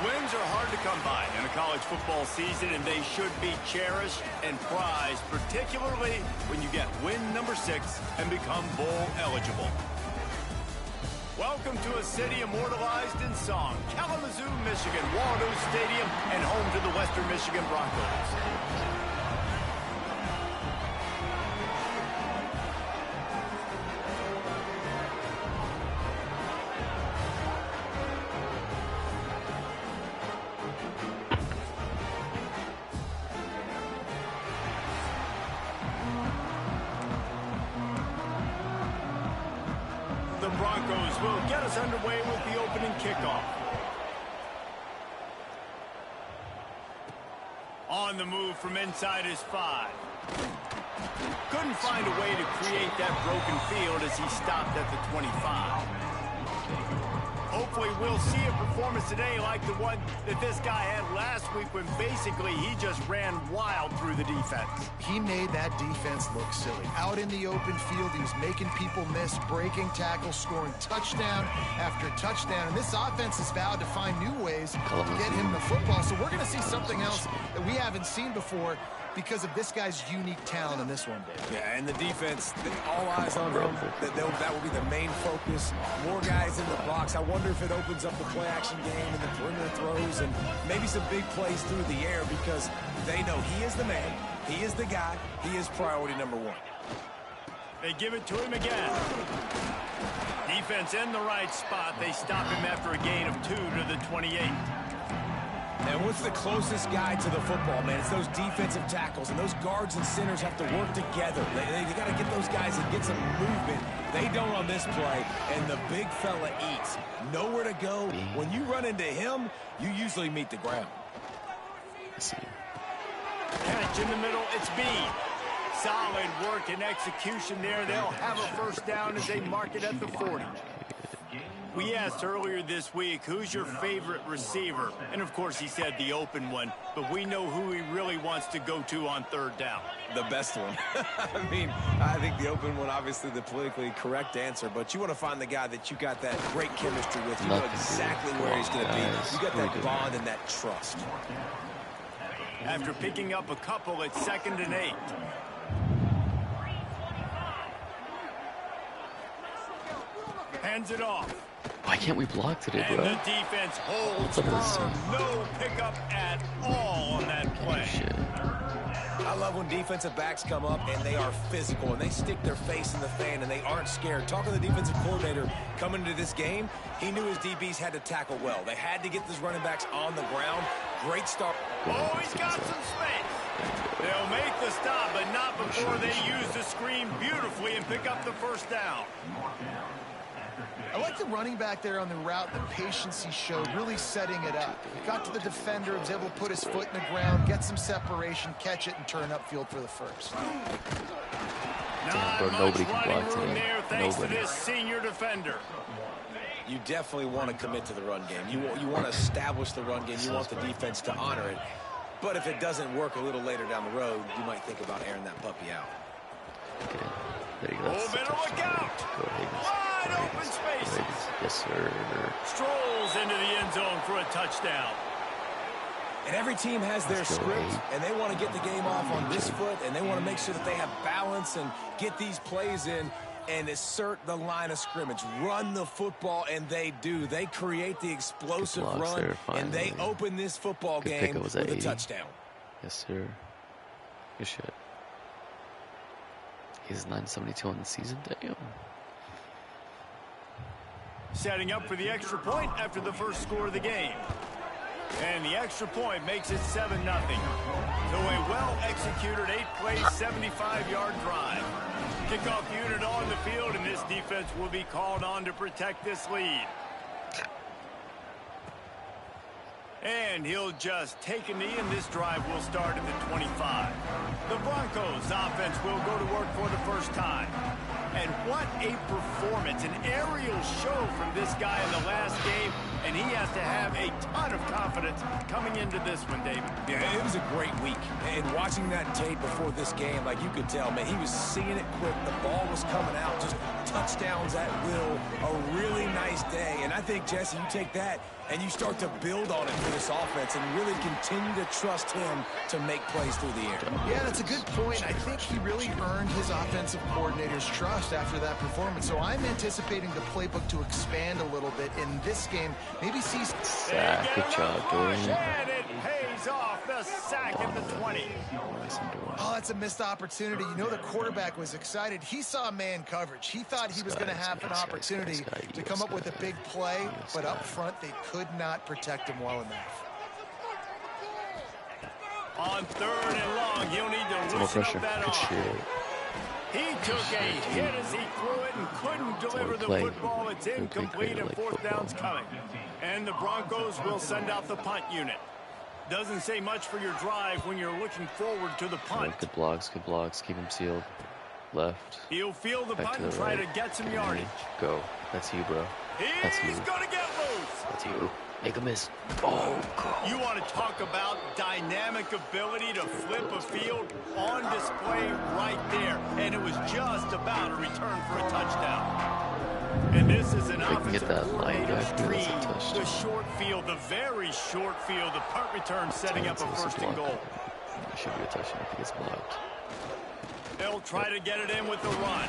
Wins are hard to come by in a college football season, and they should be cherished and prized, particularly when you get win number 6 and become bowl eligible. Welcome to a city immortalized in song, Kalamazoo, Michigan, Waldo Stadium, and home to the Western Michigan Broncos. The Broncos will get us underway with the opening kickoff. On the move from inside his 5. Couldn't find a way to create that broken field as he stopped at the 25. Hopefully we'll see a performance today like the one that this guy had last week when basically he just ran wild through the defense. He made that defense look silly. Out in the open field, he was making people miss, breaking tackles, scoring touchdown after touchdown. And this offense has vowed to find new ways to get him the football. So we're going to see something else that we haven't seen before because of this guy's unique talent in this one, Dave. Yeah, and the defense, all eyes on them. That will be the main focus. More guys in the box. I wonder if it opens up the play-action game and the perimeter throws and maybe some big plays through the air because they know he is the man, he is the guy, he is priority number 1. They give it to him again. Defense in the right spot. They stop him after a gain of 2 to the 28. And what's the closest guy to the football, man? It's those defensive tackles, and those guards and centers have to work together. They got to get those guys and get some movement. They don't on this play, and the big fella eats. Nowhere to go. When you run into him, you usually meet the ground. Catch in the middle, it's B. Solid work and execution there. They'll have a first down as they mark it at the 40. We asked earlier this week, who's your favorite receiver? And, of course, he said the open one, but we know who he really wants to go to on 3rd down. The best one. I mean, I think the open one, obviously the politically correct answer, but you want to find the guy that you got that great chemistry with. You know exactly where he's going to be. You got that bond and that trust. After picking up a couple, it's 2nd and 8. Hands it off. Why can't we block today, bro? And the defense holds firm. No pickup at all on that play. Shit. I love when defensive backs come up and they are physical and they stick their face in the fan and they aren't scared. Talking to the defensive coordinator coming into this game, he knew his DBs had to tackle well. They had to get those running backs on the ground. Great start. Oh, he's got some space. They'll make the stop, but not before they use the screen beautifully and pick up the first down. I like the running back there on the route, the patience he showed, really setting it up. He got to the defender, was able to put his foot in the ground, get some separation, catch it, and turn upfield for the first. Not nobody much can block running room today. there thanks Nobody. to this senior defender. You definitely want to commit to the run game. You want to establish the run game. You want the defense to honor it. But if it doesn't work a little later down the road, you might think about airing that puppy out. Okay. There you go. Oh, better look out. Go Higgins. Wide open spaces. Yes, sir. Strolls into the end zone for a touchdown. And every team has their Let's go, script, Abe. and they want to get the game off on this foot, and they want to make sure that they have balance and get these plays in and assert the line of scrimmage. Run the football, and they do. They create the explosive blocks run, there, and they finally. open this football Good game pickup was with at a 80. touchdown. Yes, sir. Good shit. He's 972 on the season. Damn. Setting up for the extra point after the first score of the game. And the extra point makes it 7-0. So a well-executed 8-play, 75-yard drive. Kickoff unit on the field, and this defense will be called on to protect this lead. And he'll just take a knee, and this drive will start at the 25. The Broncos offense will go to work for the first time. And what a performance, an aerial show from this guy in the last game, and he has to have a ton of confidence coming into this one, David. Yeah, it was a great week. And watching that tape before this game, like you could tell, man, he was seeing it quick. The ball was coming out, just touchdowns at will. A really nice day. And I think, Jesse, you take that and you start to build on it for this offense and really continue to trust him to make plays through the air. Yeah, that's a good point. I think he really earned his offensive coordinator's trust after that performance. So I'm anticipating the playbook to expand a little bit in this game. Maybe see... Sack, good job, Dorian. And it pays off the sack at the 20. Oh, that's a missed opportunity. You know, the quarterback was excited. He saw man coverage. He thought he was going to have an opportunity to come up with a big play, but up front, they could not protect him well enough. On 3rd and long, he'll need to loosen up that arm. He took a hit as he threw it and couldn't deliver the football. It's incomplete and 4th down's coming. And the Broncos will send out the punt unit. Doesn't say much for your drive when you're looking forward to the punt. Good blocks, keep him sealed. Left. He'll field the punt and try to get some yardage. Go. That's you, bro. That's you. He's going to get loose. That's you. Make a miss. Oh, God. You want to talk about dynamic ability to flip a field on display right there. And it was just about a return for a touchdown. And this is an offensive coordinator's dream. The short field, the very short field, the punt return setting up a 1st and goal. It should be a touchdown if he gets blocked. They'll try to get it in with the run.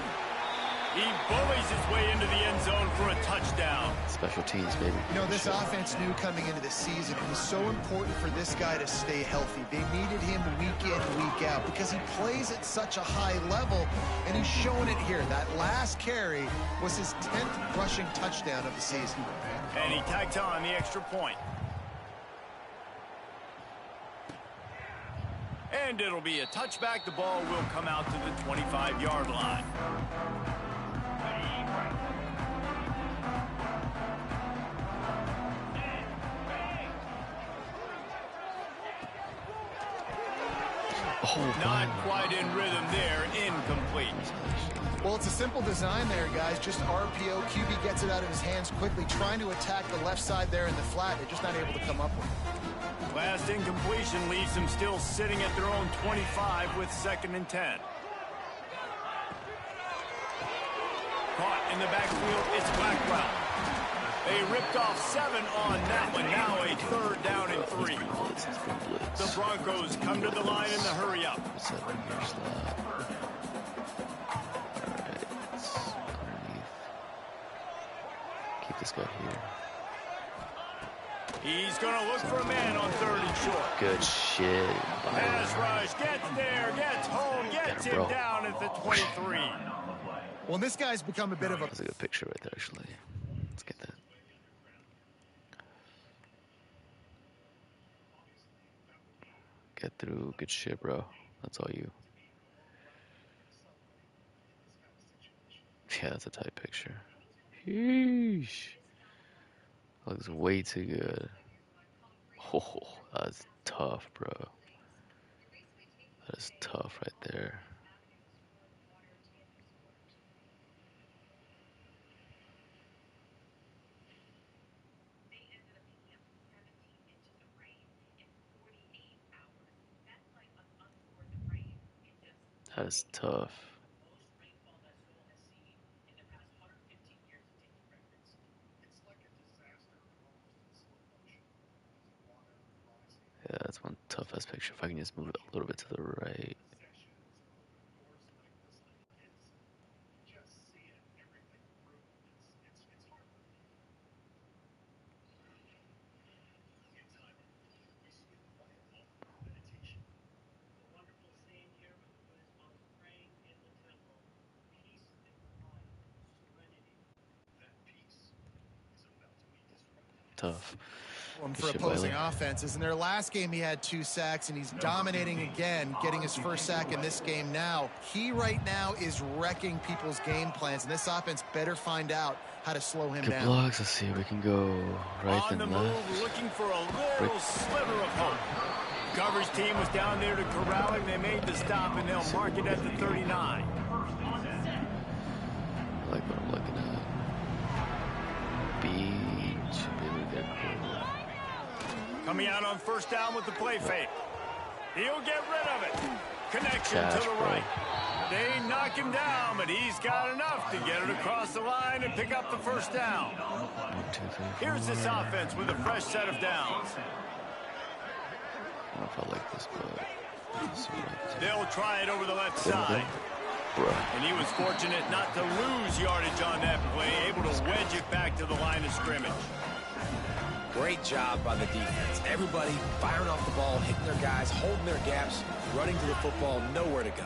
He bullies his way into the end zone for a touchdown. Special teams, baby. You know, this offense knew coming into the season it was so important for this guy to stay healthy. They needed him week in, week out because he plays at such a high level, and he's showing it here. That last carry was his 10th rushing touchdown of the season. And he tags on the extra point. And it'll be a touchback. The ball will come out to the 25-yard line. Not quite in rhythm there. Incomplete. Well, it's a simple design there, guys. Just RPO. QB gets it out of his hands quickly, trying to attack the left side there in the flat. They're just not able to come up with it. Last incompletion leaves them still sitting at their own 25 with 2nd and 10. Caught in the backfield, it's Blackwell. They ripped off 7 on that one. Now a 3rd down and 3. The Broncos come to the line in the hurry up. Keep this guy here. He's going to look for a man on 3rd and short. Good shit. Pass rush, gets there, gets home, gets him down at the 23. Well, this guy's become a bit of a... That's a good picture right there, actually. Let's get that. Get through. Good shit, bro. That's all you. Yeah, that's a tight picture. Sheesh. Looks way too good. Oh, that's tough, bro. That is tough right there. That is tough. Yeah, that's one tough-ass picture. If I can just move it a little bit to the right. Tough. For opposing offenses. In their last game, he had 2 sacks, and he's dominating again, getting his 1st sack in this game now. He right now is wrecking people's game plans, and this offense better find out how to slow him down. Good blocks. Let's see if we can go right and left. On the move, looking for a little sliver of hope. Coverage team was down there to corral him. They made the stop, and they'll mark it at the 39. like what I'm looking at. B should be able to get cool. Coming out on first down with the play fake. He'll get rid of it. Connection to the right. They knock him down, but he's got enough to get it across the line and pick up the first down. 1, 2, 3, 4. Here's this offense with a fresh set of downs. I don't know if I like this, but They'll try it over the left side. Bruh. And he was fortunate not to lose yardage on that play, able to wedge it back to the line of scrimmage. Great job by the defense. Everybody firing off the ball, hitting their guys, holding their gaps, running to the football, nowhere to go.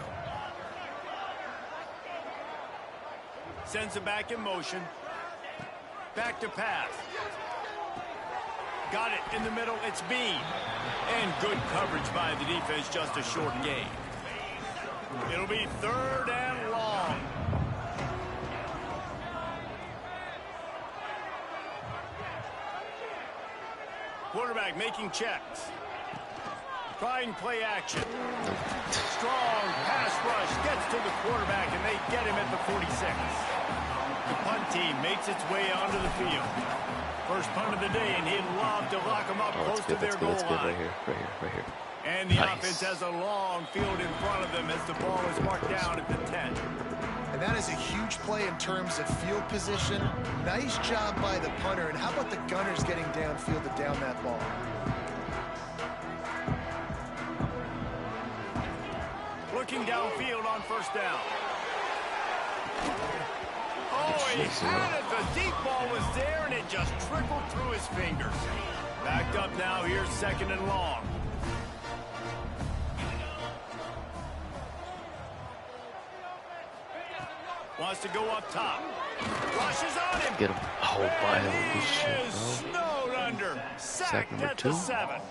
Sends it back in motion. Back to pass. Got it in the middle. It's Bean. And good coverage by the defense, just a short gain. It'll be 3rd and long. Quarterback making checks. Trying play action. Strong pass rush gets to the quarterback, and they get him at the 46. The punt team makes its way onto the field. First punt of the day, and he'd love to lock them up close to their goal line. Right here. And the offense has a long field in front of them as the ball is marked down at the 10. And that is a huge play in terms of field position. Nice job by the punter. And how about the Gunners getting downfield to down that ball? Looking downfield on first down. Oh, he had it. The deep ball was there, and it just trickled through his fingers. Backed up now. Here's 2nd and long. Wants to go up top. Rushes on him. Get him. Oh, by He shit, is bro. snowed under. Sacked number at 2. the 7.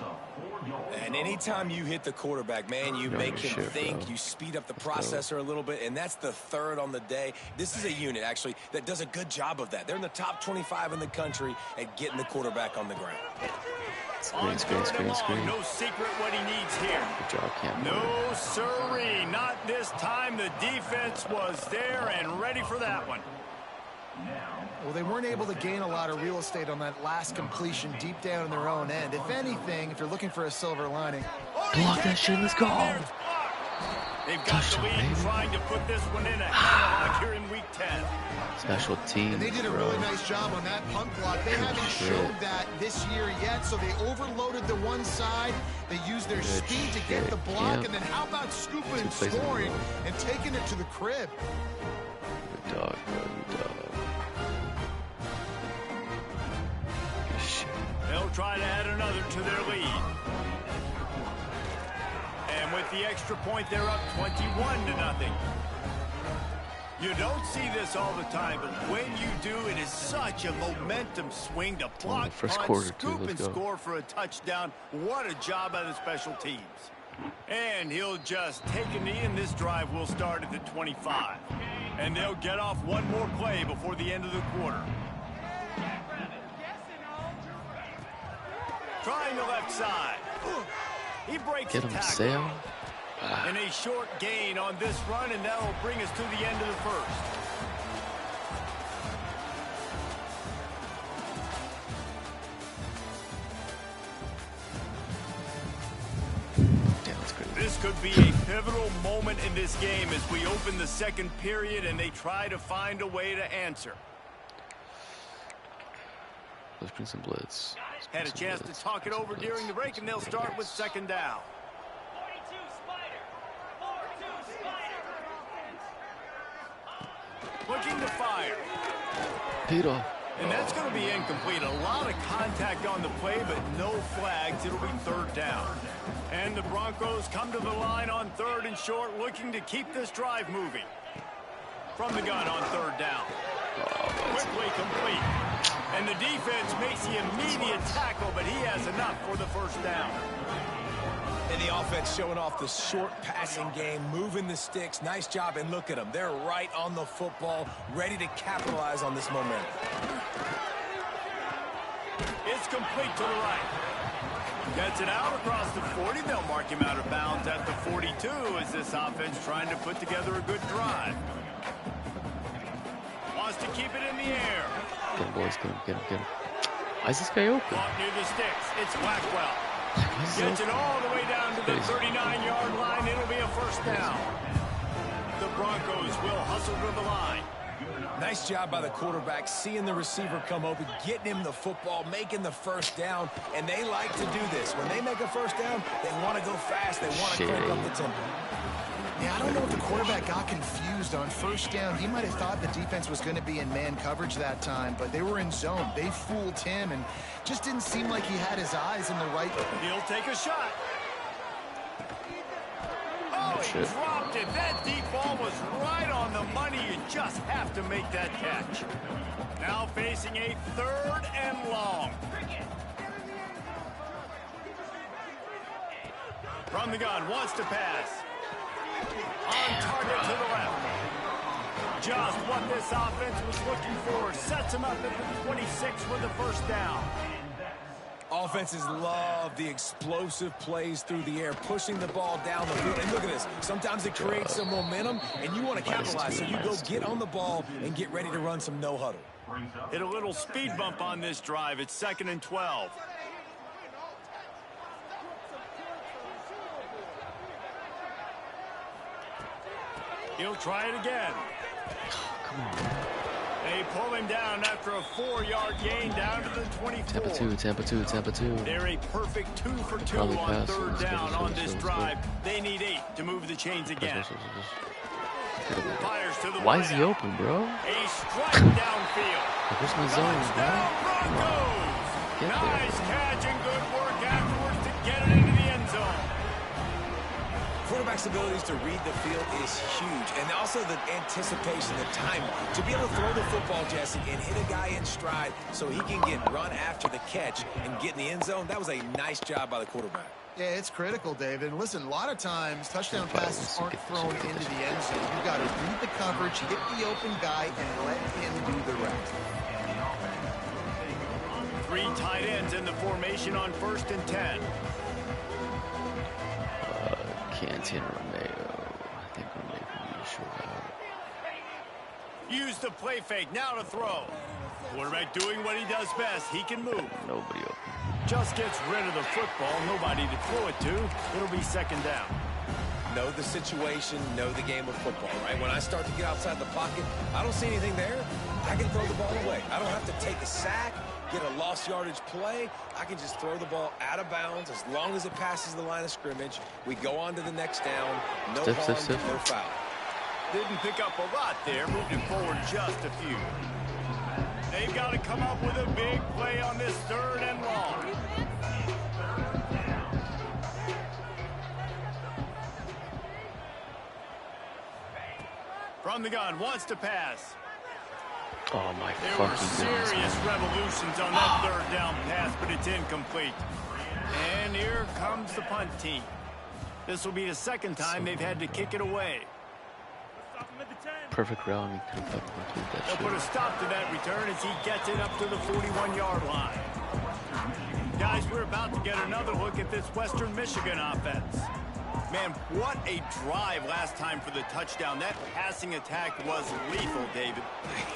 And anytime you hit the quarterback, man, you make him shit, think, bro. you speed up the processor a little bit, and that's the 3rd on the day. This is a unit, actually, that does a good job of that. They're in the top 25 in the country at getting the quarterback on the ground. On 3rd and long, no secret what he needs here. Good job, Cam. No sirree, not this time. The defense was there and ready for that one. Well, they weren't able to gain a lot of real estate on that last completion deep down in their own end. If anything, if you're looking for a silver lining. Block that shit, let's go. They've got the lead, trying to put this one in a headlock here in week 10. Special teams, And they did a really nice job on that punt block. They haven't showed that this year yet, so they overloaded the one side. They used their speed to get the block, and then how about scooping and scoring and taking it to the crib? Good dog, bro. Good dog. Good shit. They'll try to add another to their lead. And with the extra point, they're up 21-0. You don't see this all the time, but when you do, it is such a momentum swing to block, punt, scoop, and score for a touchdown. What a job by the special teams. And he'll just take a knee, and this drive will start at the 25. And they'll get off one more play before the end of the quarter. Trying the left side. He breaks the tackle. And a short gain on this run, and that will bring us to the end of the first. This could be a pivotal moment in this game as we open the second period and they try to find a way to answer. Let's bring some blitz. Had a chance to talk it over during the break, and they'll start with 2nd down. Looking to fire. Peter. And that's going to be incomplete. A lot of contact on the play, but no flags. It'll be 3rd down. And the Broncos come to the line on 3rd and short, looking to keep this drive moving. From the gun on 3rd down. Quickly complete. And the defense makes the immediate tackle, but he has enough for the first down. And the offense showing off the short passing game, moving the sticks. Nice job, and look at them. They're right on the football, ready to capitalize on this momentum. It's complete to the right. Gets it out across the 40. They'll mark him out of bounds at the 42 as this offense trying to put together a good drive. Wants to keep it in the air. Get him, boys. Get him. Why is this guy open? Caught near the sticks. It's Blackwell. Why is he Gets it open? all the way down to the 39-yard line. It'll be a first down. The Broncos will hustle to the line. Nice job by the quarterback, seeing the receiver come open, getting him the football, making the first down, and they like to do this. When they make a first down, they want to go fast. They want to crank up the tempo. Yeah, I don't know if the quarterback got confused on first down. He might have thought the defense was going to be in man coverage that time, but they were in zone. They fooled him and just didn't seem like he had his eyes in the right. He'll take a shot. Oh, he dropped it. That deep ball was right on the money. You just have to make that catch. Now facing a 3rd and long. From the gun, wants to pass. On target to the left. Just what this offense was looking for. Sets him up at the 26 with the first down. Offenses love the explosive plays through the air, pushing the ball down the field. And look at this. Sometimes it creates some momentum, and you want to capitalize. So you go get on the ball and get ready to run some no huddle. Hit a little speed bump on this drive. It's 2nd and 12. He'll try it again. Come on. They pull him down after a 4-yard gain down to the 24. Tampa 2. They're a perfect 2 for 2 Probably on pass. 3rd down Let's go. on this drive. They need 8 to move the chains again. Fires to the Why is he open, bro? A strike downfield. Where's my zone, bro? Broncos. Get there. Nice catch and good work afterwards to get it into the end zone. Quarterback's abilities to read the field is huge, and also the anticipation, the timing. To be able to throw the football, Jesse, and hit a guy in stride so he can get run after the catch and get in the end zone, that was a nice job by the quarterback. Yeah, it's critical, David. And listen, a lot of times touchdown passes aren't thrown into the end zone. You've got to read the coverage, hit the open guy, and let him do the rest. 3 tight ends in the formation on 1st and 10. Canty and Romeo. I think Romeo can be short out. Use the play fake. Now to throw. Quarterback doing what he does best. He can move. Nobody open. Just gets rid of the football. Nobody to throw it to. It'll be 2nd down. Know the situation, know the game of football, right? When I start to get outside the pocket, I don't see anything there. I can throw the ball away. I don't have to take a sack, get a lost yardage play. I can just throw the ball out of bounds as long as it passes the line of scrimmage. We go on to the next down. No harm, no foul. Didn't pick up a lot there. Moved him forward just a few. They've got to come up with a big play on this 3rd and long. From the gun, wants to pass. Oh my There were fucking goodness, serious man. revolutions on that 3rd down pass, but it's incomplete. And here comes the punt team. This will be the 2nd time they've had to kick it away. Perfect route. He could have fucking included that They'll shit. put a stop to that return as he gets it up to the 41-yard line. Guys, we're about to get another look at this Western Michigan offense. Man, what a drive last time for the touchdown. That passing attack was lethal, David.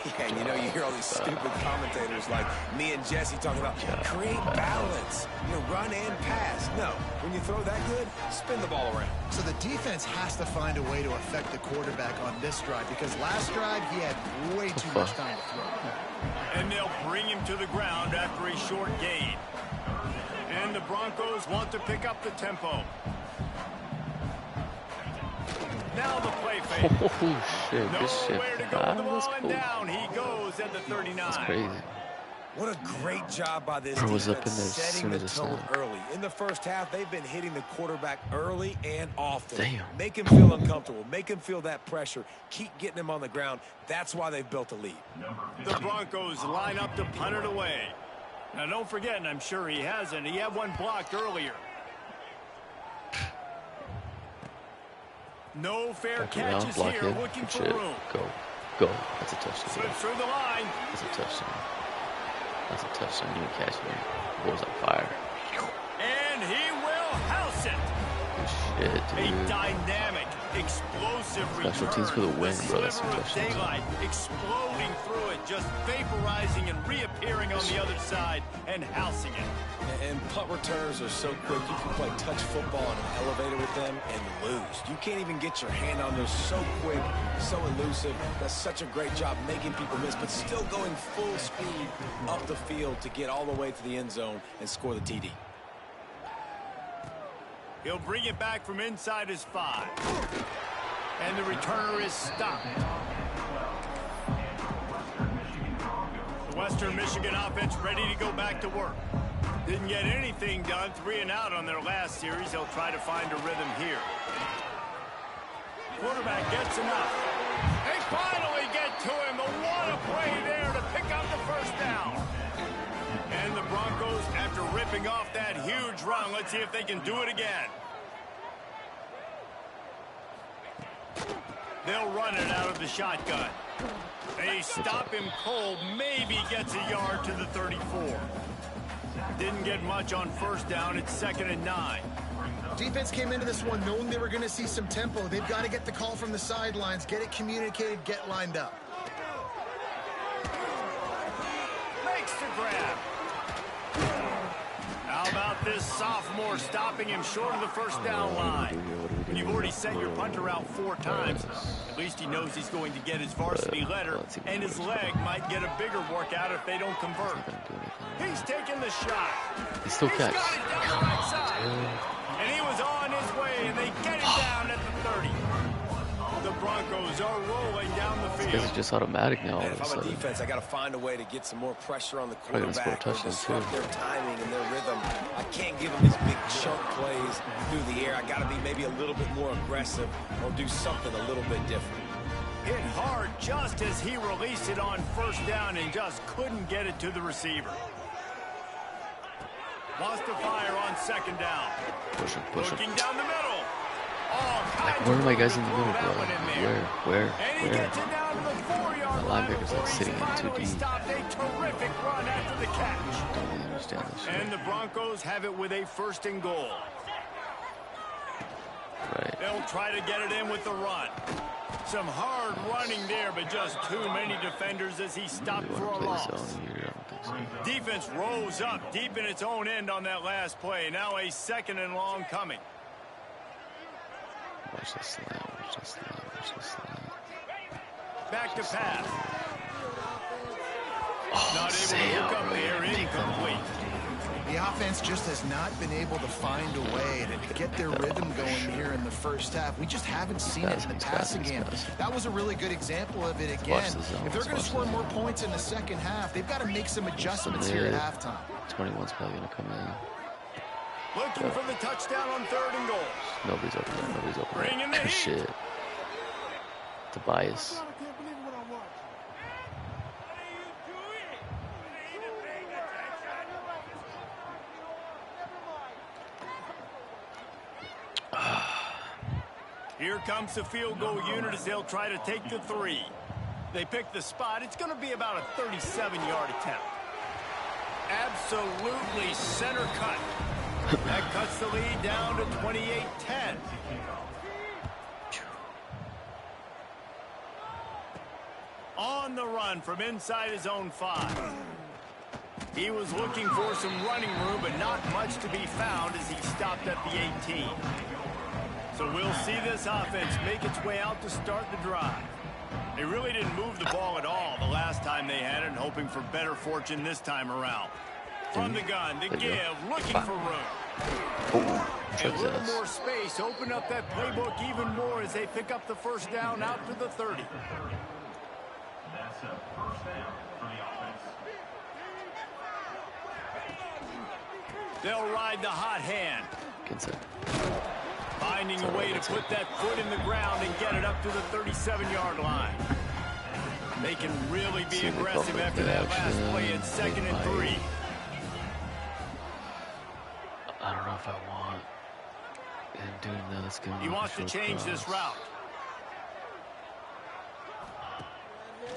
Yeah, and you know, you hear all these stupid commentators like me and Jesse talking about create balance, run and pass. No, when you throw that good, spin the ball around. So the defense has to find a way to affect the quarterback on this drive because last drive he had way too much time to throw. And they'll bring him to the ground after a short gain. And the Broncos want to pick up the tempo. Now the play fake. Oh shit, this shit. Nowhere to go with the That's ball, and cool. down he goes at the 39. That's crazy. What a great job by this Bro was defense up in there as setting soon the as it tone started. early. In the first half, they've been hitting the quarterback early and often. Damn. Make him feel uncomfortable. Make him feel that pressure. Keep getting him on the ground. That's why they've built a lead. The Broncos line up to punt it away. Now, don't forget, and I'm sure he hasn't, he had one blocked earlier. No fair catches block here, it. looking Good for shit. room. Go. That's a touchdown. Slips through the line. That's a touchdown. That's a touchdown. You can catch me. The ball's on fire. And he will house it. Good shit, A dude. dynamic Explosive Special return. teams for the win, bro. That's Sliver of special. daylight exploding through it, just vaporizing and reappearing on the other side and housing it. And punt returns are so quick. You can play touch football on an elevator with them and lose. You can't even get your hand on those. So quick, so elusive. Does such a great job making people miss, but still going full speed up the field to get all the way to the end zone and score the TD. He'll bring it back from inside his 5. And the returner is stopped. The Western Michigan offense ready to go back to work. Didn't get anything done. 3 and out on their last series. They'll try to find a rhythm here. Quarterback gets enough. They finally get to him. But what a play there to pick up the first down. And the Broncos, after ripping off that huge run, let's see if they can do it again. They'll run it out of the shotgun. They stop him cold. Maybe gets a yard to the 34. Didn't get much on first down. It's 2nd and 9. Defense came into this one knowing they were going to see some tempo. They've got to get the call from the sidelines, get it communicated, get lined up. Makes the grab. How about this sophomore stopping him short of the first down line? When you've already sent your punter out 4 times, at least he knows he's going to get his varsity letter, and his leg might get a bigger workout if they don't convert. He's taking the shot. He still He's catch. got it down the right side. And he was on his way, and they get him down at the 30. The Broncos are rolling down the field. This is just automatic now all And of if a I'm a sudden. defense, I got to find a way to get some more pressure on the Probably gonna score quarterback or touchdowns, disrupt too. their timing and their rhythm. I can't give them these big chunk plays through the air. I got to be maybe a little bit more aggressive or do something a little bit different. Hit hard just as he released it on first down and just couldn't get it to the receiver. Lost to fire on 2nd down. Push him. Looking down the middle. All kinds Where are of my room guys to in the throw middle, that bro? one in there. Where? And he gets it down to the 4-yard The line linebacker's, before like, he's sitting in too finally deep. stopped. A terrific run after the catch. Don't really understand this shit. And the Broncos have it with a 1st and goal. Right. They'll try to get it in with the run. Some hard running there, but just too many defenders as he stopped Really for a want to play loss. zone here? I don't think so. Defense rose up deep in its own end on that last play. Now a 2nd and long coming. Watch this slam. Back to pass. Oh, Not able to Sam, look up bro, there. make them Incomplete. The offense just has not been able to find a way to get their rhythm going here in the first half. We just haven't seen it in the passing game. That was a really good example of it again. Watch the zone, If they're going to watch score the more zone. points in the second half, they've got to make some adjustments here at halftime. 21's probably gonna come in. Looking for the touchdown on 3rd and goal. Nobody's open there. Nobody's open Bring in the there. heat. Shit. Tobias. Here comes the field goal unit as they'll try to take the 3. They pick the spot. It's going to be about a 37-yard attempt. Absolutely center cut. That cuts the lead down to 28-10. On the run from inside his own 5. He was looking for some running room, but not much to be found as he stopped at the 18. So we'll see this offense make its way out to start the drive. They really didn't move the ball at all the last time they had it, hoping for better fortune this time around. From the gun, the give, looking for room. A little more space, open up that playbook even more as they pick up the first down out to the 30. That's a first down for the offense. They'll ride the hot hand. Finding a way to put that foot in the ground and get it up to the 37-yard line. They can really be aggressive after that last play at 2nd and 3. I don't know if I want him doing that. Let's give him He wants to change this route.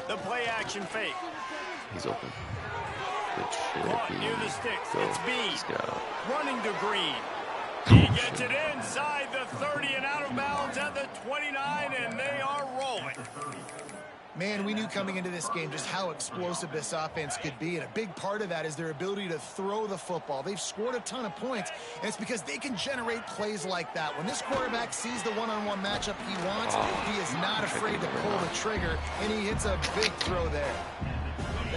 The play action fake. He's open. Good shit. Caught near the sticks. Go. It's B. Let's go. Running to Green. He gets it inside the 30 and out of bounds at the 29. Man, we knew coming into this game just how explosive this offense could be, and a big part of that is their ability to throw the football. They've scored a ton of points, and it's because they can generate plays like that. When this quarterback sees the one-on-one matchup he wants, he is not afraid to pull the trigger, and he hits a big throw there.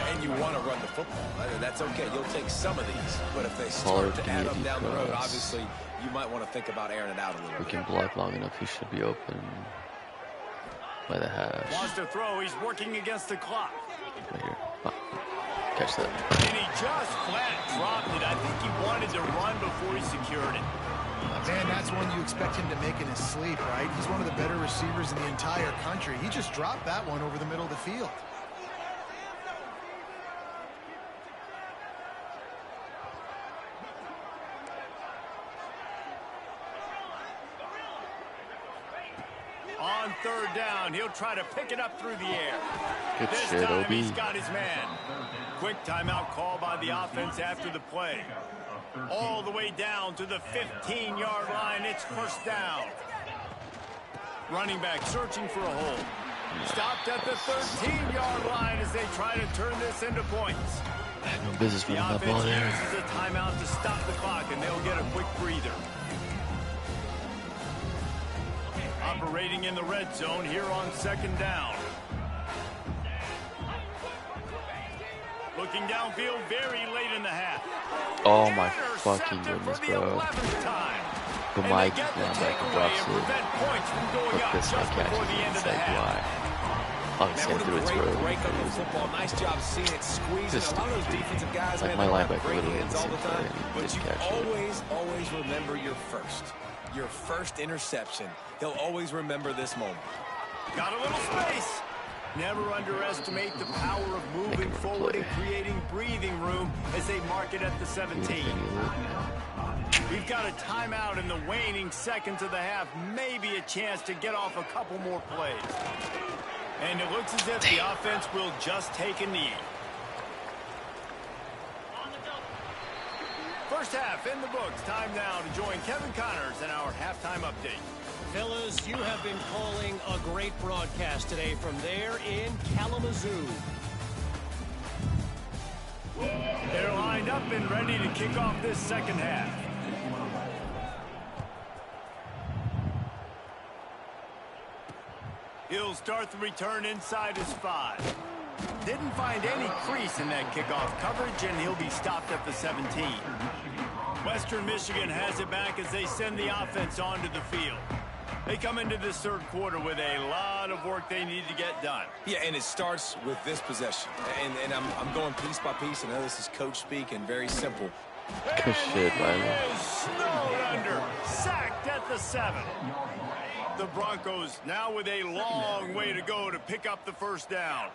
And you want to run the football. That's okay. You'll take some of these, but if they start to add up down the road, obviously you might want to think about airing it out a little bit. We can block long enough. He should be open by the hash. Wants to throw. He's working against the clock. Right here. Oh, catch that. And he just flat dropped it. I think he wanted to run before he secured it. Man, that's one you expect him to make in his sleep, right? He's one of the better receivers in the entire country. He just dropped that one over the middle of the field. On third down, he'll try to pick it up through the air. Good this shit, time, OB. he's got his man. Quick timeout call by the offense after the play. All the way down to the 15-yard line. It's first down. Running back searching for a hole. Stopped at the 13-yard line as they try to turn this into points. No business running that ball there. The offense uses a timeout to stop the clock, and they'll get a quick breather. Operating in the red zone here on second down. Looking downfield very late in the half. Oh my fucking goodness, bro. The mic linebacker drops it. But this guy catches it. It's like, why? Oh, he's going through its road. Nice job seeing it squeezing. A lot of those defensive guys, like my linebacker literally in the same play. But you always remember your first interception. He'll always remember this moment. Got a little space. Never underestimate the power of moving forward and creating breathing room as they mark it at the 17. We've got a timeout in the waning seconds of the half. Maybe a chance to get off a couple more plays. And it looks as if the offense will just take a knee. First half in the books. Time now to join Kevin Connors in our halftime update. Fellas, you have been calling a great broadcast today from there in Kalamazoo. They're lined up and ready to kick off this second half. He'll start the return inside his 5. Didn't find any crease in that kickoff coverage, and he'll be stopped at the 17. Western Michigan has it back as they send the offense onto the field. They come into this third quarter with a lot of work they need to get done. Yeah, and it starts with this possession. And I'm going piece by piece. I know this is coach speak and very simple. Good shit, Riley. Snowed under, sacked at the 7. The Broncos now with a long way to go to pick up the first down.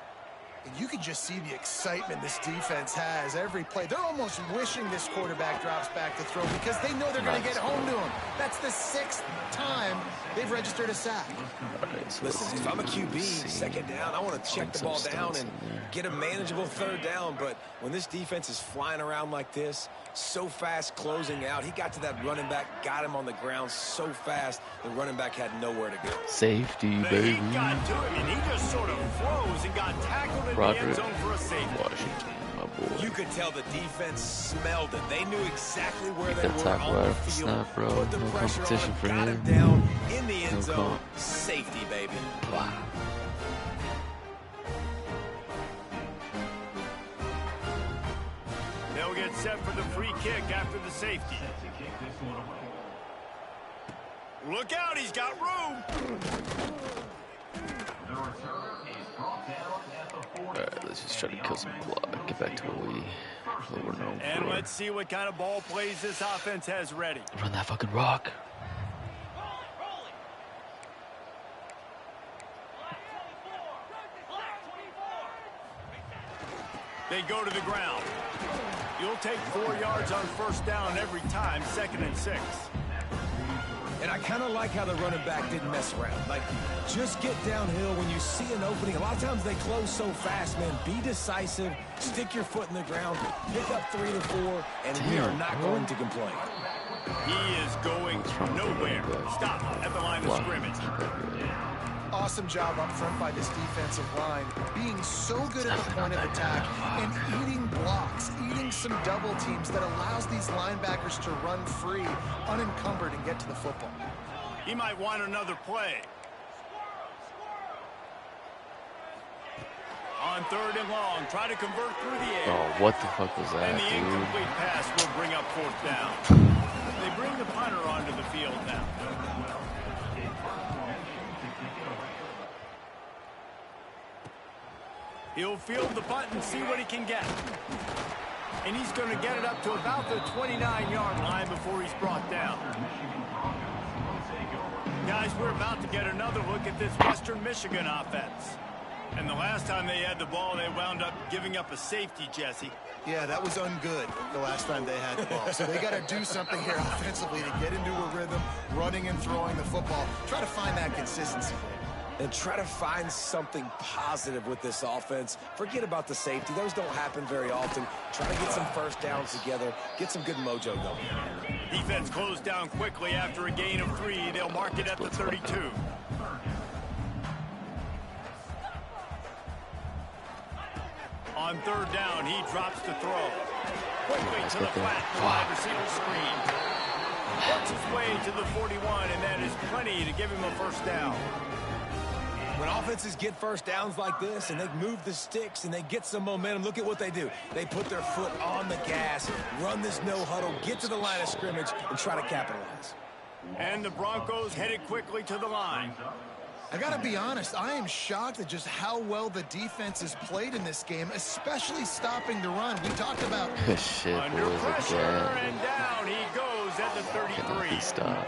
And you can just see the excitement this defense has every play. They're almost wishing this quarterback drops back to throw because they know they're going to get home to him. That's the 6th time they've registered a sack. Right, so listen, if I'm a QB, second down, I want to check the ball down and get a manageable third down. But when this defense is flying around like this, so fast closing out, he got to that running back, got him on the ground so fast, the running back had nowhere to go. Safety, baby. He got to him, and he just sort of froze and got tackled in the end zone for a safety. Washington, my boy. You could tell the defense smelled it. They knew exactly where they were tackle on right the off the field. snap, bro. Put the No pressure competition on for him, got him. him down in the end No zone. comp. Safety, baby. Wow. They'll get set for the free kick after the safety. Look out, he's got room. Alright, let's just try to kill some clock. Get back to what we're known And for. let's see what kind of ball plays this offense has ready. Run that fucking rock. They go to the ground. You'll take 4 yards on first down every time, 2nd and 6. And I kind of like how the running back didn't mess around. Like, just get downhill when you see an opening. A lot of times they close so fast, man. Be decisive. Stick your foot in the ground. Pick up 3 to 4, and we are not going to complain. He is going nowhere. Stop at the line of scrimmage. awesome job up front by this defensive line, being so good at the point of attack and eating blocks, eating some double teams that allows these linebackers to run free, unencumbered, and get to the football. He might want another play. On 3rd and long, try to convert through the air. Oh, what the fuck was that, And the dude? incomplete pass will bring up 4th down. They bring the punter onto the field now. He'll field the punt and see what he can get. And he's going to get it up to about the 29-yard line before he's brought down. Guys, we're about to get another look at this Western Michigan offense. And the last time they had the ball, they wound up giving up a safety, Jesse. Yeah, that was ungood the last time they had the ball. So they got to do something here offensively to get into a rhythm, running and throwing the football. Try to find that consistency. And try to find something positive with this offense. Forget about the safety. Those don't happen very often. Try to get some first downs together. Get some good mojo going. Defense closed down quickly after a gain of 3. They'll mark it at the 32. On 3rd down, he drops to throw. Quickly to the flat wide receiver screen. Works his way to the 41, and that is plenty to give him a first down. When offenses get first downs like this and they move the sticks and they get some momentum, look at what they do. They put their foot on the gas, run this no huddle, get to the line of scrimmage, and try to capitalize. And the Broncos headed quickly to the line. I got to be honest, I am shocked at just how well the defense has played in this game, especially stopping the run. We talked about Shit, under boys, pressure, again. and down he goes at the 33. Stop.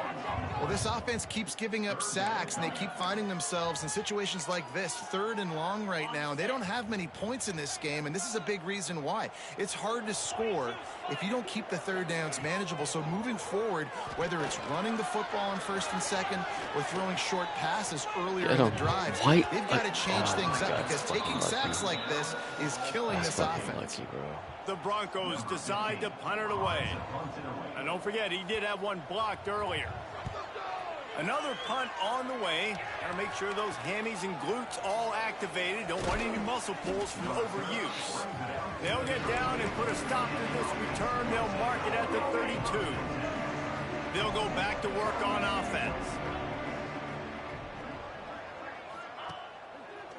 Well, this offense keeps giving up sacks, and they keep finding themselves in situations like this, 3rd and long right now. They don't have many points in this game, and this is a big reason why. It's hard to score if you don't keep the 3rd downs manageable. So moving forward, whether it's running the football on 1st and 2nd or throwing short passes earlier in the drive, they've got to change things up because taking sacks like this is killing this offense. Lucky, bro. The Broncos decide to punt it away. And don't forget, he did have one blocked earlier. Another punt on the way. Got to make sure those hammies and glutes all activated. Don't want any muscle pulls from overuse. They'll get down and put a stop to this return. They'll mark it at the 32. They'll go back to work on offense.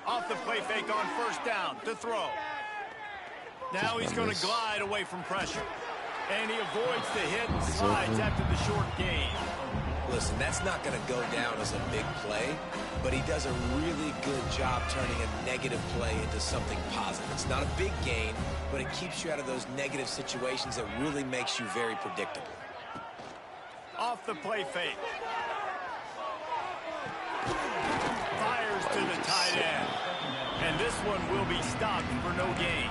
Off the play fake on 1st down to throw. Now he's going to glide away from pressure. And he avoids the hit and slides after the short gain. Listen, that's not going to go down as a big play, but he does a really good job turning a negative play into something positive. It's not a big gain, but it keeps you out of those negative situations that really makes you very predictable. Off the play fake. Fires to the tight end. And this one will be stopped for no gain.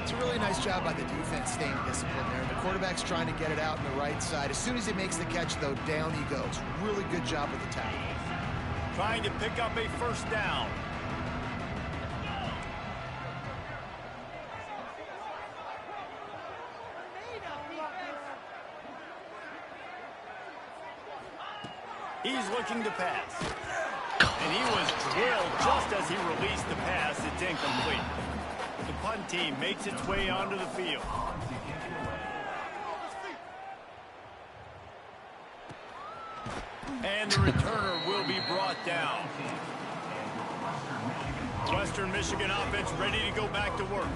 It's a really nice job by the defense staying disciplined there. The quarterback's trying to get it out on the right side. As soon as he makes the catch, though, down he goes. Really good job with the tackle. Trying to pick up a 1st down. He's looking to pass. And he was drilled just as he released the pass. It's incomplete. The punt team makes its way onto the field. And the returner will be brought down. Western Michigan offense ready to go back to work.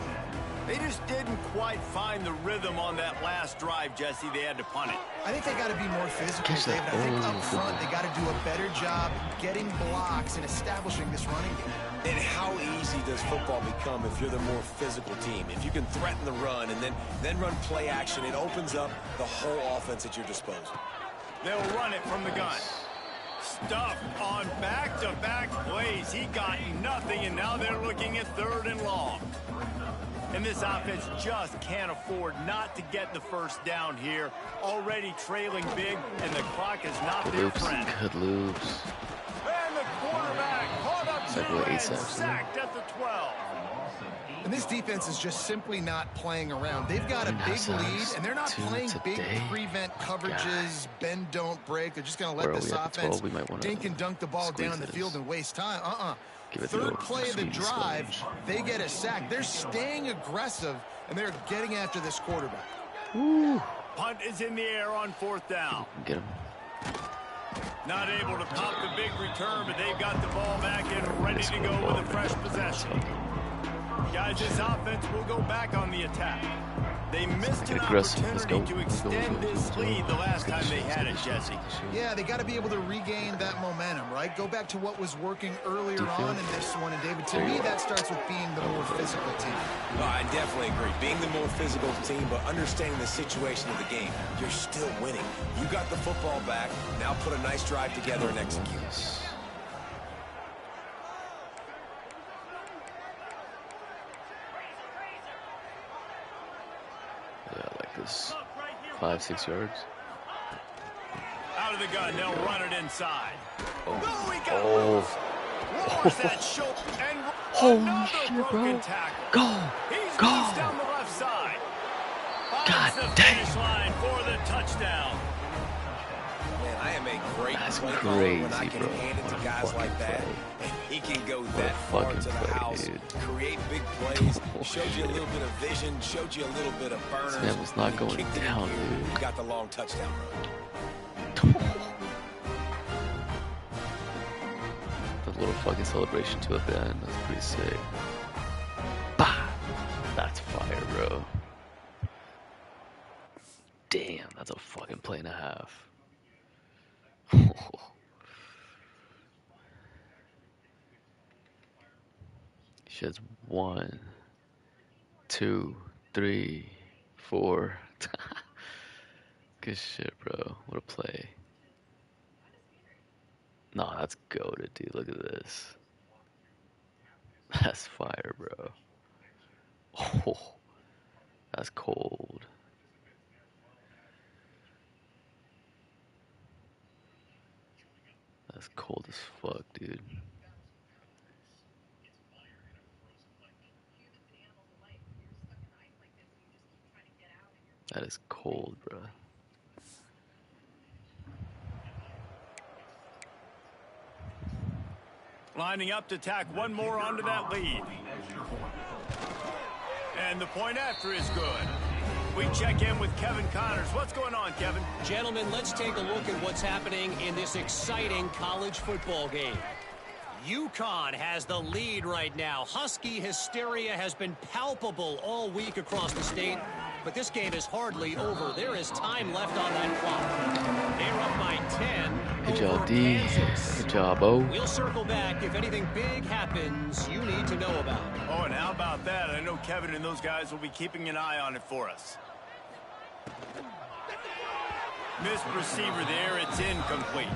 They just didn't quite find the rhythm on that last drive, Jesse. They had to punt it. I think they got to be more physical, David. I think up front they got to do a better job getting blocks and establishing this running game. And how easy does football become if you're the more physical team? If you can threaten the run and then run play action, it opens up the whole offense at your disposal. They'll run it from the gun. Stuffed on back-to-back plays. He got nothing, and now they're looking at 3rd and long. And this offense just can't afford not to get the 1st down here. Already trailing big, and the clock is not their friend. Good loops. And the quarterback caught up to and ASAP, sacked at the 12. And this defense is just simply not playing around. They've got a big lead, and they're not playing big prevent coverages, bend, don't break. They're just going to let this offense dink and dunk the ball down the field and waste time. Third play of the drive, they get a sack. They're staying aggressive, and they're getting after this quarterback. Woo. Punt is in the air on 4th down. Get him. Not able to pop the big return, but they've got the ball back and ready to go with a fresh possession. Guys, this offense will go back on the attack. They missed an opportunity to extend this lead the last time they had it, Jesse. Yeah, they got to be able to regain that momentum, right? Go back to what was working earlier on in this one. And, David, to me, that starts with being the more physical team. No, I definitely agree. Being the more physical team, but understanding the situation of the game. You're still winning. You got the football back. Now put a nice drive together and execute. Yeah, like this 5-6 yards. Out of the gun, they'll run it inside. Oh. That shoulder and holy shit, bro. Tackle. Go. He's Go. down the left side. God the damn. Finish line for the touchdown. Man, I am a great play caller crazy, when I can bro. hand it to guys like that. And he can go that What a far to the fucking play, house, dude. create big plays, showed you a little bit of vision, showed you a little bit of burners. This man was not going kicked it in down, gear, dude. Got the long touchdown run. The little fucking celebration too at the end. That's pretty sick. Bah! That's fire, bro. Damn, that's a fucking play and a half. Shit's 1, 2, 3, 4. Good shit, bro. What a play. No, that's goated, dude. Look at this. That's fire, bro. Oh, that's cold. That's cold as fuck, dude. That is cold, bro. Lining up to tack one more onto that lead. And the point after is good. We check in with Kevin Connors. What's going on, Kevin? Gentlemen, let's take a look at what's happening in this exciting college football game. UConn has the lead right now. Husky hysteria has been palpable all week across the state, but this game is hardly over. There is time left on that clock. They're up by 10. Good job, D. Good job, O. We'll circle back if anything big happens you need to know about. Oh, and how about that? I know Kevin and those guys will be keeping an eye on it for us. Missed receiver there. It's incomplete.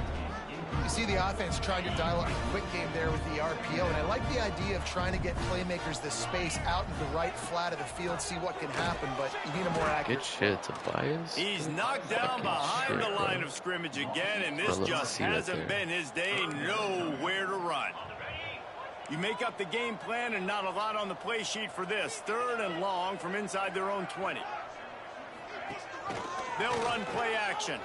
You see the offense trying to dial up a quick game there with the RPO, and I like the idea of trying to get playmakers this space out into the right flat of the field, see what can happen, but you need a more accurate. Good shit, Tobias. He's knocked down behind the line of scrimmage again, and this just hasn't been his day. Nowhere to run. You make up the game plan and not a lot on the play sheet for this. 3rd and long from inside their own 20. They'll run play action.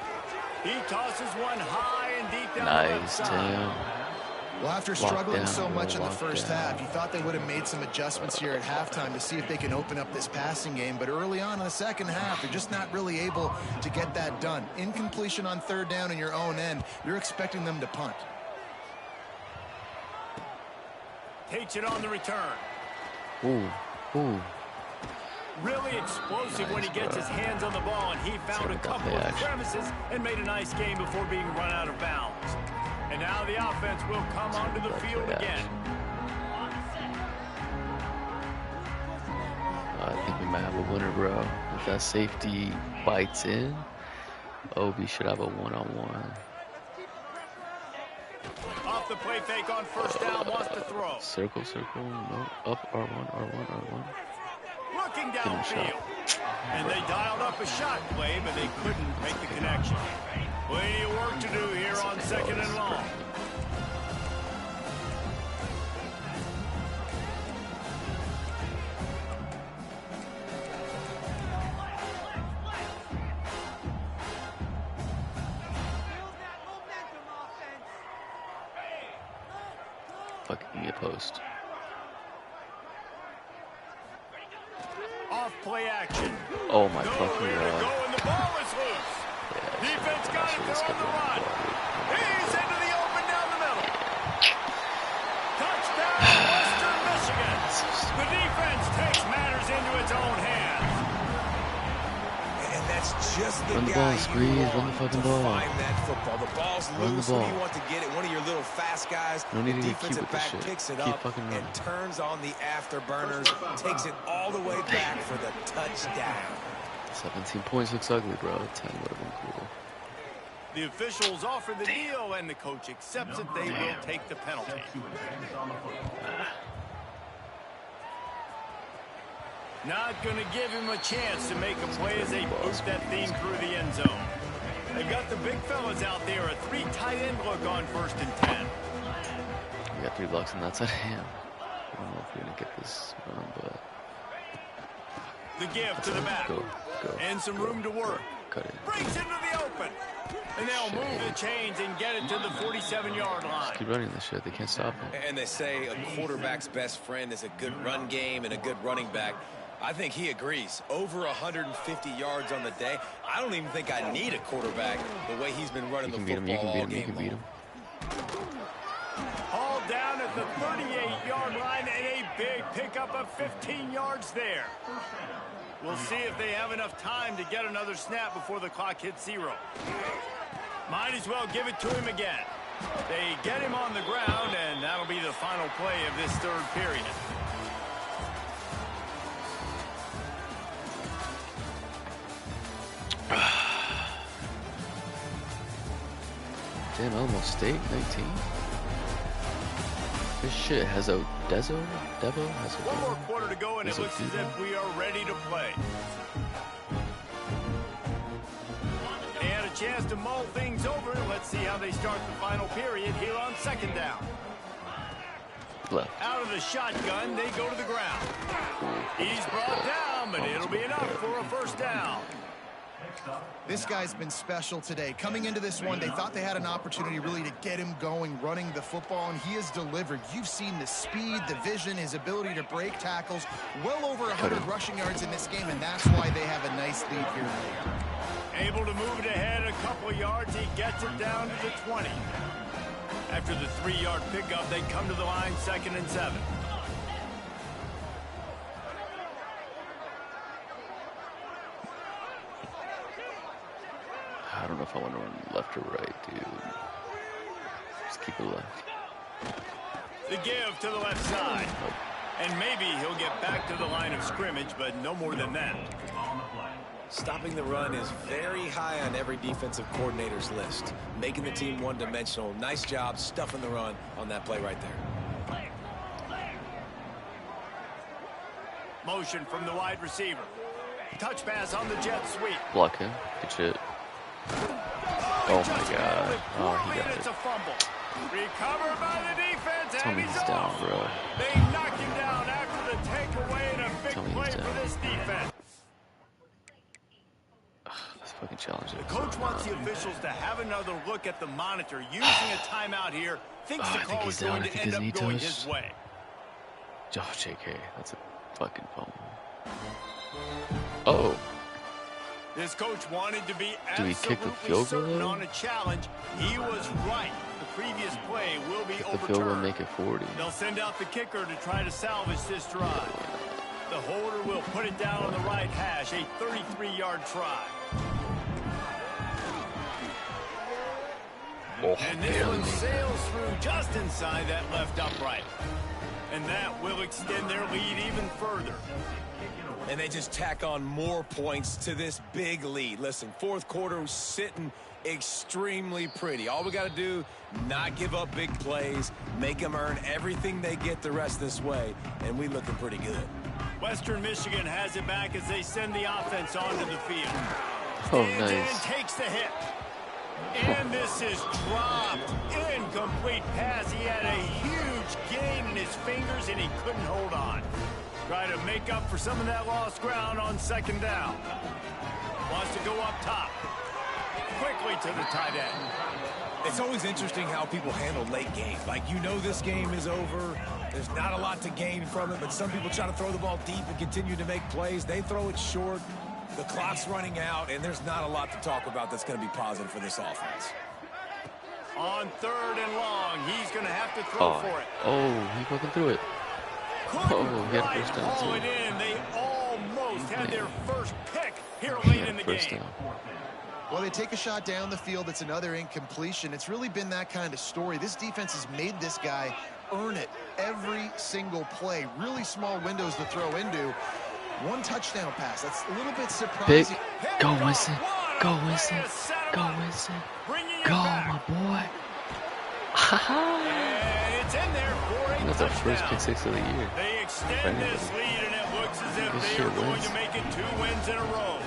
He tosses one high and deep down the left side. Damn. Well, after struggling so much in the first half, you thought they would have made some adjustments here at halftime to see if they can open up this passing game. But early on in the second half, they're just not really able to get that done. Incompletion on 3rd down in your own end, you're expecting them to punt. Takes it on the return. Ooh. Really explosive when he gets his hands on the ball, and he found a couple of crevices and made a nice game before being run out of bounds. And now the offense will come onto the field again. I think we might have a winner, bro. If that safety bites in, Obi should have a one-on-one. Off the play fake on 1st down, wants to throw. Circle, no, up, R1. Looking downfield. And they dialed up a shot play, but they couldn't make the connection. Plenty of work to do here on 2nd and long. fucking get post. Off play action. Oh my Nowhere fucking to god. go, and the ball is loose. Yeah, Defense got it. They're on the run. He's into the open down the middle. Touchdown, Western Michigan. The defense takes matters into its own hands. And that's just the Run the guy ball, you Squeeze. want Run the fucking to ball. find that football. The ball's Run the loose when ball. you want to get it. One of your little fast guys, No need the to get cute defensive with this back shit. picks it Keep up fucking and running. turns on the afterburners, takes it all the way back for the touchdown. 17 points looks ugly, bro. 10 would have been cool. The officials offer the deal, and the coach accepts it. They will take the penalty. Not going to give him a chance to make a play as they boost that thing through the end zone. They've got the big fellas out there. A 3 tight end look on 1st and 10. We got 3 blocks on that side. Damn. I don't know if we're gonna get this run, but The give to the back. go. And some go, room to work. Cut it. Breaks into the open. And they'll move the chains and get it to the 47-yard line. Keep running this shit. They can't stop him. And they say a quarterback's best friend is a good run game and a good running back. I think he agrees. Over 150 yards on the day. I don't even think I need a quarterback the way he's been running the football all game long. You can beat him. Hauled down at the 38-yard line and a big pickup of 15 yards there. We'll see if they have enough time to get another snap before the clock hits 0. Might as well give it to him again. They get him on the ground, and that'll be the final play of this 3rd period. Damn, Alamo State, 19. This shit has a Devo has a One more quarter to go, and it Is it looks as Devo? if we are ready to play. They had a chance to mull things over. Let's see how they start the final period here on 2nd down. left. Out of the shotgun, they go to the ground. He's brought down, but it'll be enough for a 1st down. This guy's been special today. Coming into this one, they thought they had an opportunity really to get him going, running the football, and he has delivered. You've seen the speed, the vision, his ability to break tackles. Well over 100 rushing yards in this game, and that's why they have a nice lead here late. Able to move it ahead a couple of yards. He gets it down to the 20. After the 3-yard pickup, they come to the line 2nd and 7. I don't know if I want to run left or right, dude. Just keep it left. The give to the left side. And maybe he'll get back to the line of scrimmage, but no more than that. Stopping the run is very high on every defensive coordinator's list. Making the team one-dimensional. Nice job stuffing the run on that play right there. Motion from the wide receiver. Touch pass on the jet sweep. Block him. Good shit. Oh my god. Oh, he got It's it. a fumble. Recovered by the defense, Tell and me he's he's down, off. bro. They knock him down after the takeaway, and a big Tell me play he's for down. this defense. Let's fucking challenge it. The coach wants the officials to have another look at the monitor. Using a timeout here, thinks Oh, the I think call he's is down. going I to think end his knee up going touched. his way. Oh, JK. That's a fucking fumble. Oh. This coach wanted to be Do we kick the absolutely field goal, certain though? on a challenge. He was right. The previous play will be The overturned. field will make it 40. They'll send out the kicker to try to salvage this drive. The holder will put it down on the right hash, a 33-yard try. Oh, And this one sails through just inside that left upright. And that will extend their lead even further. And they just tack on more points to this big lead. Listen, 4th quarter was sitting extremely pretty. All we got to do, not give up big plays, make them earn everything they get the rest this way, and we looking pretty good. Western Michigan has it back as they send the offense onto the field. Oh, Stands in, nice. takes the hit. And this is dropped. Incomplete pass. He had a huge gain in his fingers, and he couldn't hold on. Try to make up for some of that lost ground on 2nd down. Wants to go up top. Quickly to the tight end. It's always interesting how people handle late games. Like, you know this game is over. There's not a lot to gain from it, but some people try to throw the ball deep and continue to make plays. They throw it short. The clock's running out, and there's not a lot to talk about that's going to be positive for this offense. On 3rd and long, he's going to have to throw for it. Oh, he fucking threw it. Oh, he had a first down, haul it in. They almost had their first pick here late in the game. Well, they take a shot down the field. It's another incompletion. It's really been that kind of story. This defense has made this guy earn it every single play. Really small windows to throw into. One touchdown pass. That's a little bit surprising. Big. Go, Winston. Go, Winston. Go, Winston. Go, my boy. It's in there for a That's our first pick 6 of the year. They extend this lead, and it looks as if they are going to make it 2 wins in a row.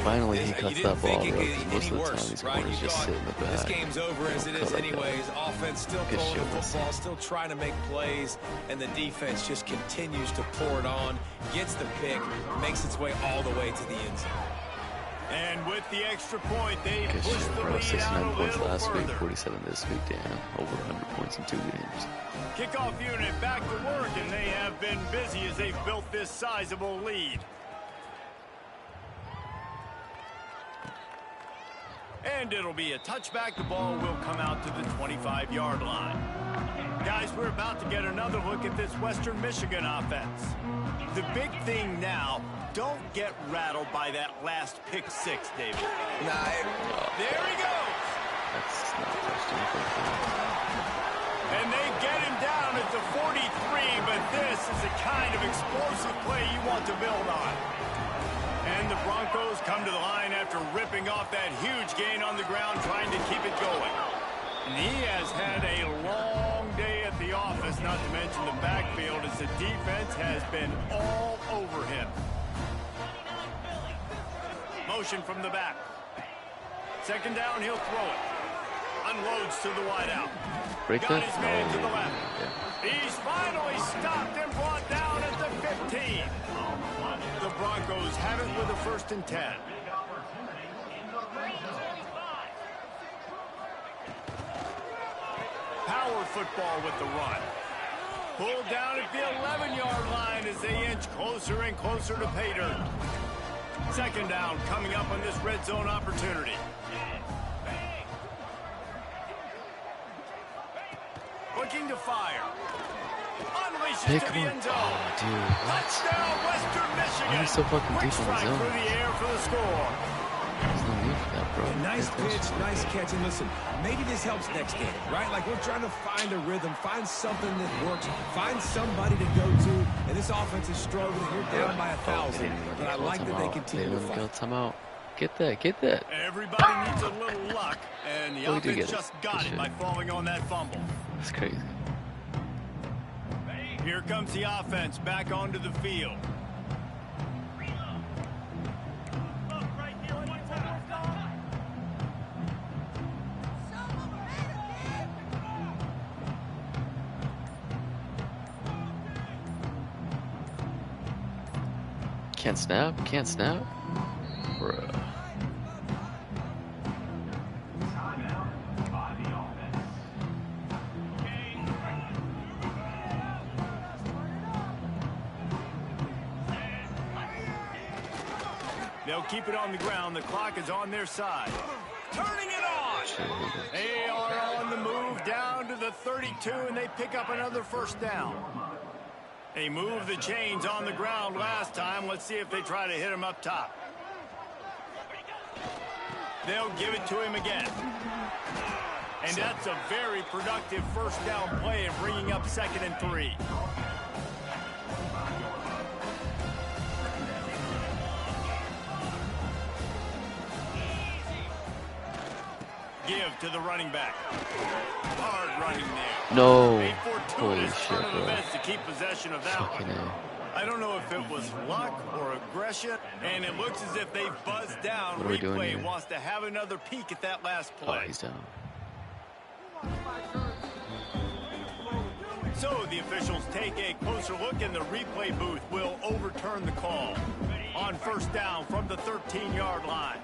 Finally, he cuts that ball, bro. Most of the time, these right? corners just sit in the back. This game's over as it is anyways. Offense still throwing the football, still trying to make plays, and the defense just continues to pour it on, gets the pick, makes its way all the way to the end zone. And with the extra point, they push the bro, lead 69 out a points little last week, further. 47 this week, damn. Over 100 points in 2 games. Kickoff unit back to work, and they have been busy as they've built this sizable lead. And it'll be a touchback. The ball will come out to the 25-yard line. Guys, we're about to get another look at this Western Michigan offense. The big thing now, don't get rattled by that last pick 6, David. There he goes. That's not a touchdown. And they get him down at the 43, but this is the kind of explosive play you want to build on. And the Broncos come to the line after ripping off that huge gain on the ground, trying to keep it going. And he has had a long day at the office, not to mention the backfield, as the defense has been all over him. Motion from the back. 2nd down, he'll throw it. Unloads to the wideout. Got his man to the left. He's finally stopped and brought down at the 15. The Broncos have it with a 1st and 10. Power football with the run. Pulled down at the 11-yard line as they inch closer and closer to pay dirt. 2nd down coming up on this red zone opportunity. Looking to fire. Unleashes to the end zone. Oh, dude. Touchdown, Western Michigan. Why are you so fucking deep in the Strike zone? through the air for the score. There's no need for that, bro. Nice pitch, nice catch. And listen, maybe this helps next game, right? Like, we're trying to find a rhythm, find something that works, find somebody to go to. And this offense is struggling. You're down by 1,000. But I like that they continue to fight. Timeout. Get that, get that. Everybody needs a little luck, and the Oh, we did offense get it. just got it by falling on that fumble. That's crazy. Here comes the offense back onto the field. Can't snap? Can't snap? Bruh. They'll keep it on the ground. The clock is on their side. Turning it on. They are on the move down to the 32, and they pick up another 1st down. They moved the chains on the ground last time. Let's see if they try to hit him up top. They'll give it to him again. And that's a very productive 1st down play and bringing up 2nd and 3. Give to the running back. Hard running there. No. A Holy fortuitous shit, turn of bro. events to keep possession of that Fucking one. A. I don't know if it was luck or aggression, and it looks as if they've buzzed down. What are we doing Replay here? wants to have another peek at that last Oh, play. he's down. So the officials take a closer look, and the replay booth will overturn the call on 1st down from the 13-yard line.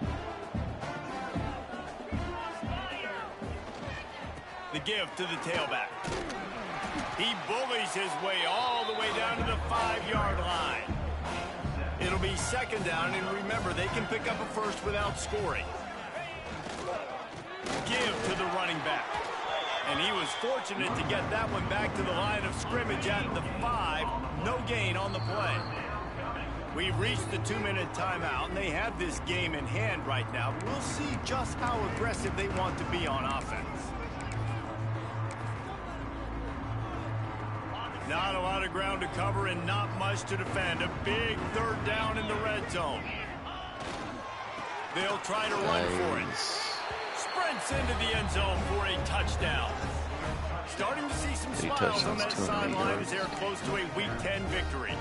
The give to the tailback. He bullies his way all the way down to the 5-yard line. It'll be second down, and remember, they can pick up a first without scoring. Give to the running back. And he was fortunate to get that one back to the line of scrimmage at the 5. No gain on the play. We've reached the 2-minute timeout, and they have this game in hand right now. We'll see just how aggressive they want to be on offense. Not a lot of ground to cover and not much to defend. A big third down in the red zone. They'll try to run for it. Sprints into the end zone for a touchdown. Starting to see some smiles on that sideline as they're close to a Week 10 victory.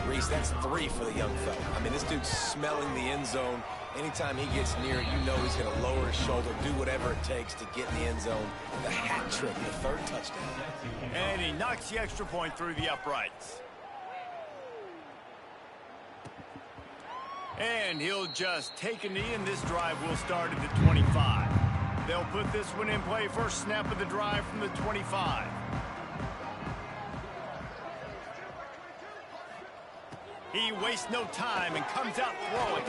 Reese, that's 3 for the young fella. I mean, this dude's smelling the end zone. Anytime he gets near it, you know he's going to lower his shoulder, do whatever it takes to get in the end zone. The hat trick, the 3rd touchdown. And he knocks the extra point through the uprights. And he'll just take a knee, and this drive will start at the 25. They'll put this one in play. First snap of the drive from the 25. He wastes no time and comes out throwing.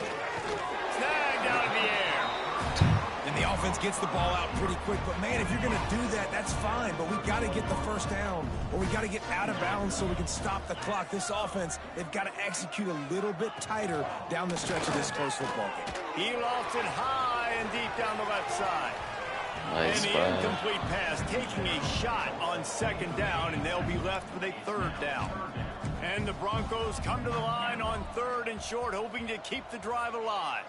Snagged out of the air. And the offense gets the ball out pretty quick. But, man, if you're going to do that, that's fine. But we got to get the first down, or we got to get out of bounds so we can stop the clock. This offense, they've got to execute a little bit tighter down the stretch of this close football game. He lofts it high and deep down the left side. Nice and the incomplete pass, taking a shot on second down, and they'll be left with a 3rd down. And the Broncos come to the line on 3rd and short, hoping to keep the drive alive.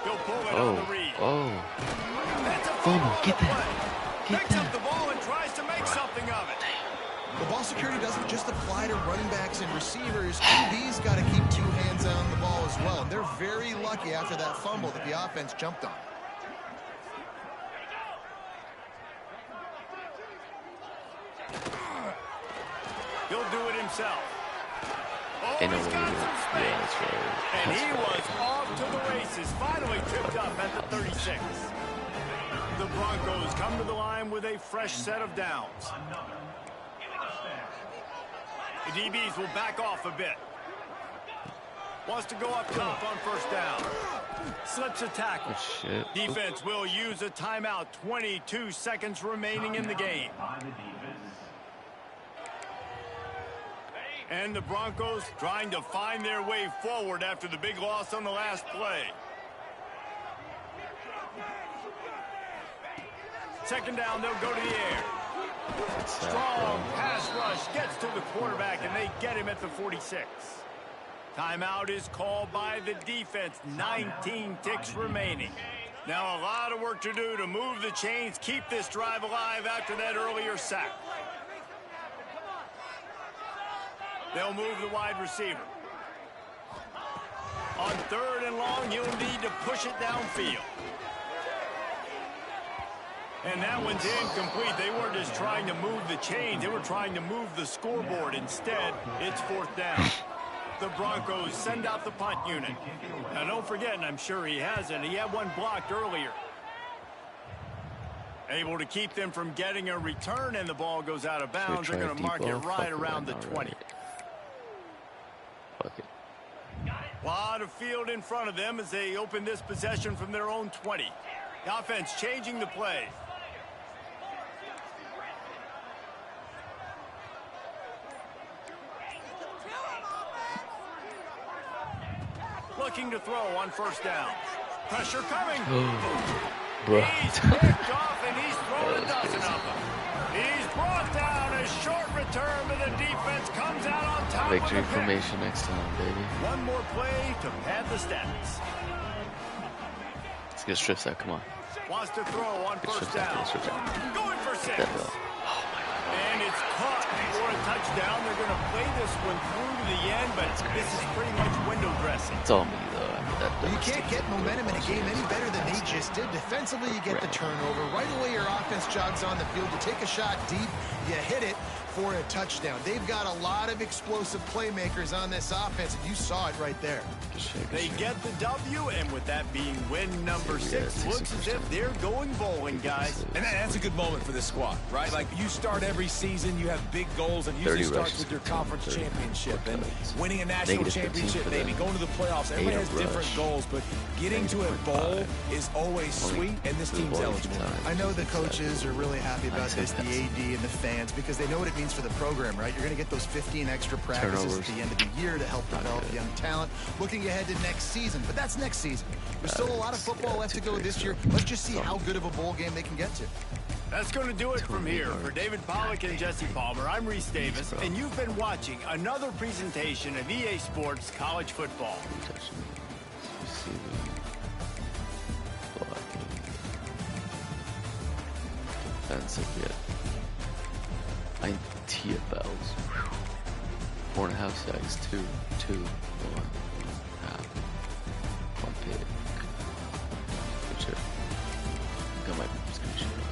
He'll pull it on the read. That's a fumble. Get that. Picks up the ball and tries to make something of it. The ball security doesn't just apply to running backs and receivers. QB's got to keep 2 hands on the ball as well. And they're very lucky after that fumble that the offense jumped on. He'll do it himself. Oh, he's got some space. Yeah, that's right. And he was off to the races. Finally tripped up at the 36. The Broncos come to the line with a fresh set of downs. The DBs will back off a bit. Wants to go up top on first down. Slips a tackle. Oh, shit. Defense will use a timeout. 22 seconds remaining in the game. And the Broncos trying to find their way forward after the big loss on the last play. Second down, they'll go to the air. Strong pass rush gets to the quarterback, and they get him at the 46. Timeout is called by the defense. 19 ticks remaining. Now a lot of work to do to move the chains, keep this drive alive after that earlier sack. They'll move the wide receiver. On 3rd and long, you'll need to push it downfield. And that one's incomplete. They weren't just trying to move the chains. They were trying to move the scoreboard. Instead, it's 4th down. The Broncos send out the punt unit. Now, don't forget, and I'm sure he hasn't, he had one blocked earlier. Able to keep them from getting a return, and the ball goes out of bounds. They're going to mark it right around the 20. Fuck it. A lot of field in front of them as they open this possession from their own 20. The offense changing the play. Looking to throw on first down. Pressure coming. Bro. He's picked off, and he's thrown a dozen of them. He's brought down. A short return, but the defense comes out on top. Victory formation next time, baby. One more play to pad the stats. Let's get strip sack. Come on. Wants to throw on Get first strip sack. down. Get strip sack. Going for 6. That ball. And it's caught for a touchdown. They're going to play this one through to the end, but this is pretty much window dressing. It's all me, though. I mean, that You can't get momentum in a game any better than they just did. Defensively, you get the turnover. Right away, your offense jogs on the field. You take a shot deep, you hit it. for a touchdown. They've got a lot of explosive playmakers on this offense, and you saw it right there. They get the W, and with that being win number 6, looks as if they're going bowling, guys. And that's a good moment for this squad, right? Like, you start every season, you have big goals, and usually starts with your conference championship and winning a national championship, maybe going to the playoffs. Everybody has different goals, but getting to a bowl is always sweet, and this team's eligible. I know the coaches are really happy about this, the AD and the fans, because they know what it means for the program, right? You're going to get those 15 extra practices at the end of the year to help develop young talent. Looking ahead to next season, but that's next season. There's still a lot of football left to go this year. Let's just see how good of a bowl game they can get to. That's going to do it from here. For David Pollack and Jesse Palmer, I'm Reese Davis, and you've been watching another presentation of EA Sports College Football. Defensive yet. 1 TFLs. 4.5 sacks, 2, 1.5. 1 pick. Good shit. I think I might be just gonna shoot.